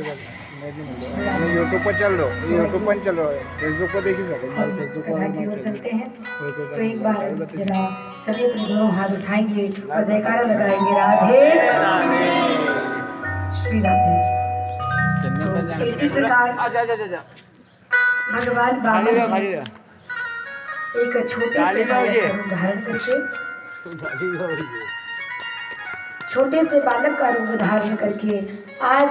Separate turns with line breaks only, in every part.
YouTube पर चल रहा हूँ, यूट्यूब पर चल रहा है, फेसबुक पर देखी सको, फेसबुक पर
चलते हैं तो एक बार जरा सभी अपने दोनों हाथ उठाएंगे और जयकारा लगाएंगे, राधे श्री राधे। तो इसी प्रकार भगवान बाबा एक छोटे से बालक का रूप धारण करके आज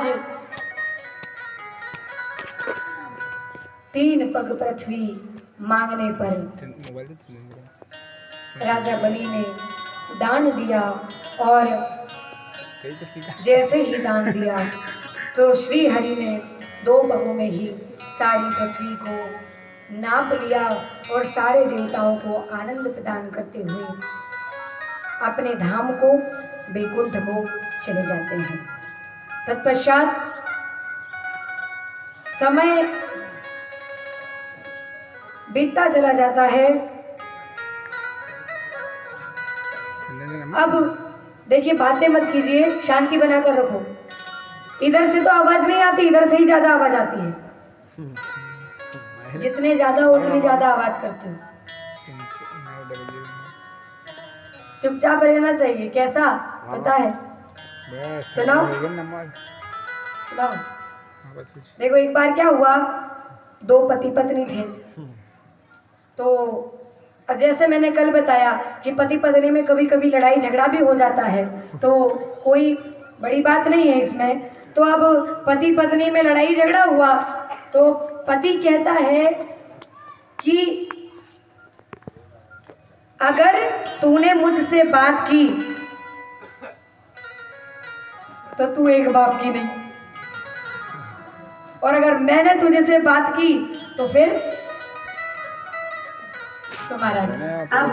3 पग पृथ्वी मांगने पर राजा बलि ने दान दिया और जैसे ही दान दिया तो श्री हरि ने 2 पगों में ही सारी पृथ्वी को नाप लिया और सारे देवताओं को आनंद प्रदान करते हुए अपने धाम को वैकुंठ को चले जाते हैं। तत्पश्चात समय बीतता चला जाता है। अब देखिए, बातें मत कीजिए, शांति बनाकर रखो। इधर से तो आवाज नहीं आती, इधर से ही ज्यादा आवाज आती है। जितने ज्यादा उतनी ज्यादा आवाज करते हो। चुपचाप रहना चाहिए। कैसा पता है? सुनाओ सुनाओ। देखो, एक बार क्या हुआ, 2 पति पत्नी थे। तो जैसे मैंने कल बताया कि पति पत्नी में कभी कभी लड़ाई झगड़ा भी हो जाता है, तो कोई बड़ी बात नहीं है इसमें। तो अब पति पत्नी में लड़ाई झगड़ा हुआ तो पति कहता है कि अगर तूने मुझसे बात की तो तू एक बाप की नहीं, और अगर मैंने तुझे से बात की तो फिर तुम्हारा। अब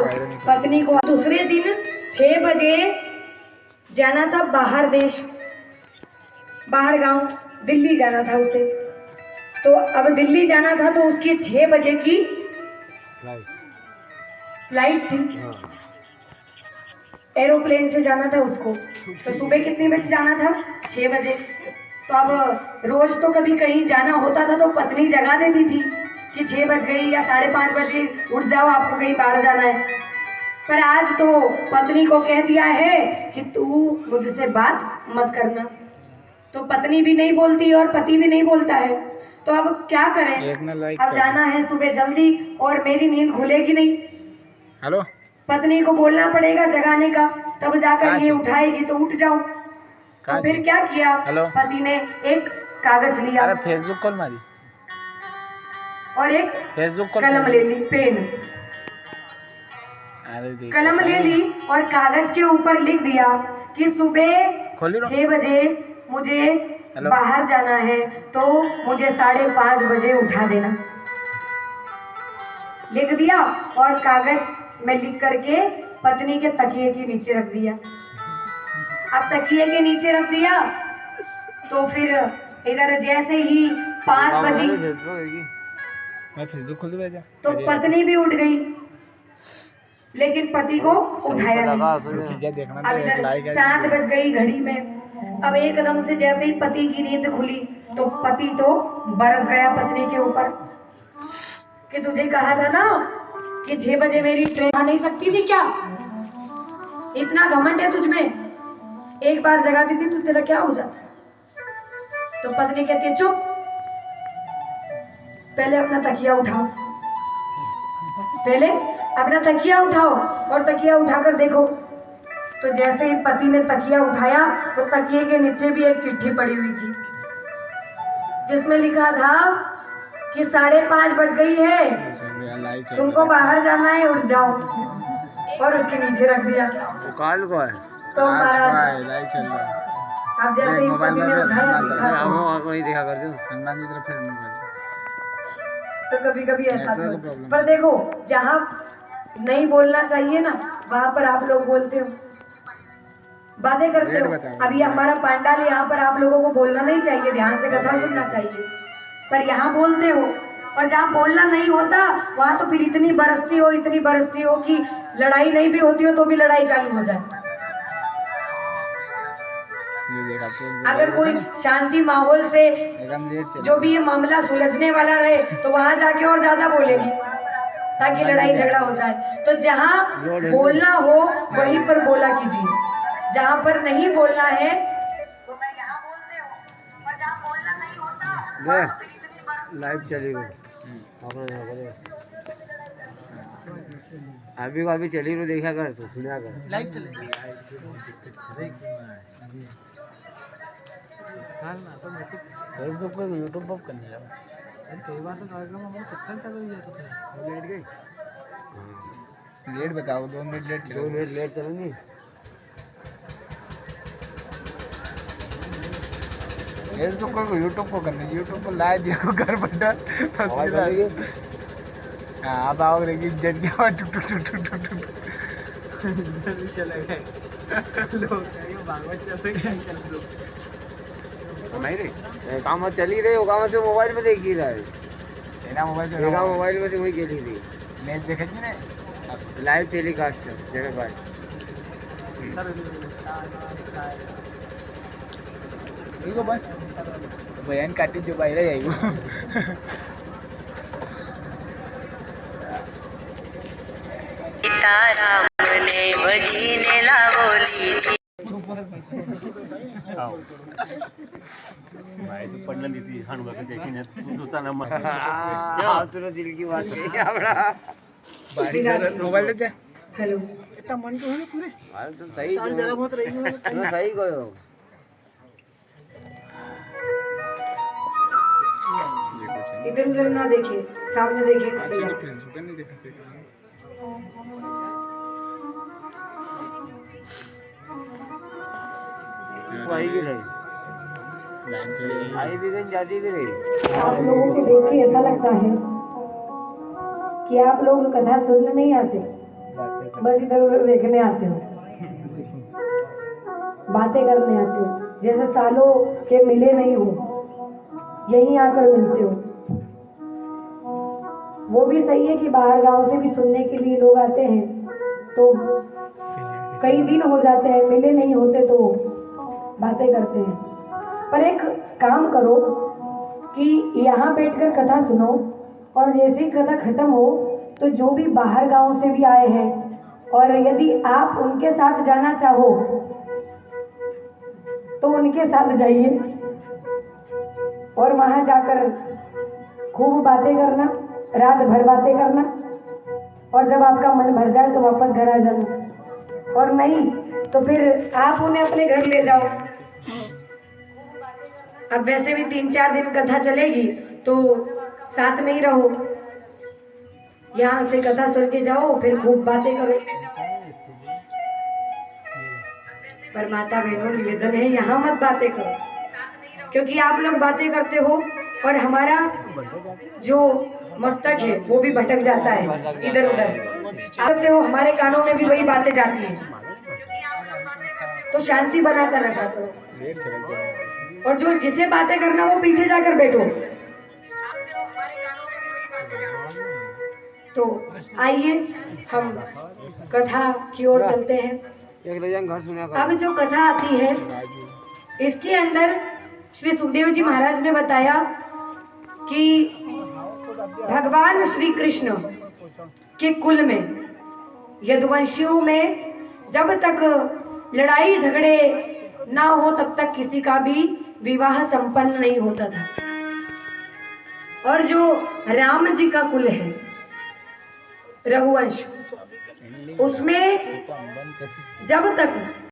पत्नी को दूसरे दिन 6 बजे जाना था बाहर देश, बाहर गांव, दिल्ली जाना था उसे। तो अब दिल्ली जाना था तो उसकी 6 बजे की फ्लाइट थी। एरोप्लेन से जाना था उसको। तो सुबह कितने बजे जाना था? 6 बजे। तो अब रोज तो कभी कहीं जाना होता था तो पत्नी जगा देती थी कि 6 बज गई या 5:30 बजे उठ जाओ, आपको कहीं बाहर जाना है। पर आज तो पत्नी को कह दिया है कि तू मुझसे बात मत करना। तो पत्नी भी नहीं बोलती और पति भी नहीं बोलता है। तो अब क्या करें? अब जाना है सुबह जल्दी और मेरी नींद खुलेगी नहीं।
हेलो,
पत्नी को बोलना पड़ेगा जगाने का, तब जाकर ये उठाएगी तो उठ जाऊं। तो फिर क्या किया? पति ने एक कागज लिया,
अरे फेसबुक कॉल मारी,
और एक फेसबुक कलम ले ली, पेन कलम ले ली और कागज के ऊपर लिख दिया कि सुबह 6 बजे मुझे बाहर जाना है तो मुझे 5:30 बजे उठा देना। लिख दिया और कागज में लिख करके पत्नी के तकिए के नीचे रख दिया। अब तकिए के नीचे रख दिया तो फिर इधर जैसे ही 5 बजे तो पत्नी भी उठ गई, लेकिन पति को उठाया नहीं। अब इधर 7 बज गई घड़ी में। अब एकदम से जैसे ही पति की नींद खुली तो पति तो बरस गया पत्नी के ऊपर कि तुझे कहा था ना कि 6 बजे मेरी ट्रेन आ नहीं सकती थी क्या? इतना घमंड है तुझ में, एक बार जगा दी थी तो तेरा क्या हो जाता? तो पत्नी कहती है चुप, पहले अपना तकिया उठाओ, पहले अपना तकिया उठाओ। और तकिया उठाकर देखो तो जैसे ही पति ने तकिया उठाया तो तकिए के नीचे भी एक चिट्ठी पड़ी हुई थी जिसमें लिखा था कि 5:30 बज गई है, तुमको बाहर जाना है, उठ जाओ। और उसके नीचे रख दिया। तो अब जैसे ही पति ने तो कभी कभी ऐसा पर देखो, जहाँ नहीं बोलना चाहिए ना वहाँ पर आप लोग बोलते हो, बातें करते हो। अभी हमारा पंडाल, यहाँ पर आप लोगों को बोलना नहीं चाहिए, ध्यान से कथा सुनना चाहिए, पर यहाँ बोलते हो। और जहाँ बोलना नहीं होता वहाँ तो फिर इतनी बरसती हो कि लड़ाई नहीं भी होती हो तो भी लड़ाई चालू हो जाए।
ये देखा तो
अगर कोई शांति माहौल से
एकदम लेट चले
जो भी ये मामला सुलझने वाला रहे तो वहां जाके और ज्यादा बोलेगी ताकि लड़ाई झगड़ा हो जाए। तो जहाँ बोलना हो वहीं पर बोला कीजिए, जहाँ पर नहीं बोलना है
लाइव चली गई अभी को अभी चली रो देखा कर तो सुना कर लाइव चलेगी फेसबुक पे यूट्यूब पर करने लगा कई बार तो कार्यक्रम हमारा चक्कर चल रही है तो लेट गई
लेट बताओ 2 मिनट लेट
2 मिनट लेट चलेंगी
फेसबुक को यूट्यूब को करना यूट्यूब को लाइव देखो घर बैठा हाँ अब आओ रहेगी जल्दी आवाज टुक टुक टुक टुक टुक टुक जल्दी चले गए लोग भागवत चल रहे नहीं रे
काम चली रही हो काम से मोबाइल में देख ही रहा है
एना मोबाइल से
मोबाइल में से वही खेली थी
मैच देखे थी ने
लाइव टेलीकास्ट जगह भाई
देखो बस बयान काटी जो बाहर आएगा
बजीने लावली
भाई तो पढ़ने दी थी हनुमान के देखी ने दूसरा नंबर
तुझे दिल की बात है बड़ा
मोबाइल दे
हेलो
इतना मन तो है ना पूरे
हाल तो सही
जरा बहुत रही हूं
सही कहो
इधर उधर ना देखिए, सामने देखिए।
फेसबुक नहीं देखा
वही की रही आई भी गई जाती भी रही
आप लोगों को देख के ऐसा लगता है कि आप लोग कथा सुनने नहीं आते, बस इधर उधर देखने आते हो, बातें करने आते हो, जैसे सालों के मिले नहीं हो, यहीं आकर मिलते हो। वो भी सही है कि बाहर गांव से भी सुनने के लिए लोग आते हैं, तो कई दिन हो जाते हैं, मिले नहीं होते तो बातें करते हैं। पर एक काम करो कि यहाँ बैठकर कथा सुनो, और जैसे ही कथा खत्म हो तो जो भी बाहर गांव से भी आए हैं, और यदि आप उनके साथ जाना चाहो तो उनके साथ जाइए और वहां जाकर खूब बातें करना, रात भर बातें करना, और जब आपका मन भर जाए तो वापस घर आ जाना, और नहीं तो फिर आप उन्हें अपने घर ले जाओ। अब वैसे भी 3-4 दिन कथा चलेगी तो साथ में ही रहो, यहाँ से कथा सुन के जाओ, फिर खूब बातें करो। पर माता बहनों निवेदन है, यहाँ मत बातें करो, क्योंकि आप लोग बातें करते हो और हमारा जो मस्तक है वो भी भटक जाता है इधर उधर। आते हो हमारे कानों में भी वही बातें जाती हैं, तो शांति बनाकर रखा करो। और जो जिसे बातें करना वो पीछे जाकर बैठो। तो आइए हम कथा की ओर चलते हैं।
घर सुना
अब जो कथा आती है इसके अंदर श्री सुखदेव जी महाराज ने बताया कि भगवान श्री कृष्ण के कुल में यदुवंशियों में जब तक लड़ाई झगड़े ना हो तब तक किसी का भी विवाह संपन्न नहीं होता था। और जो राम जी का कुल है रघुवंश, उसमें जब तक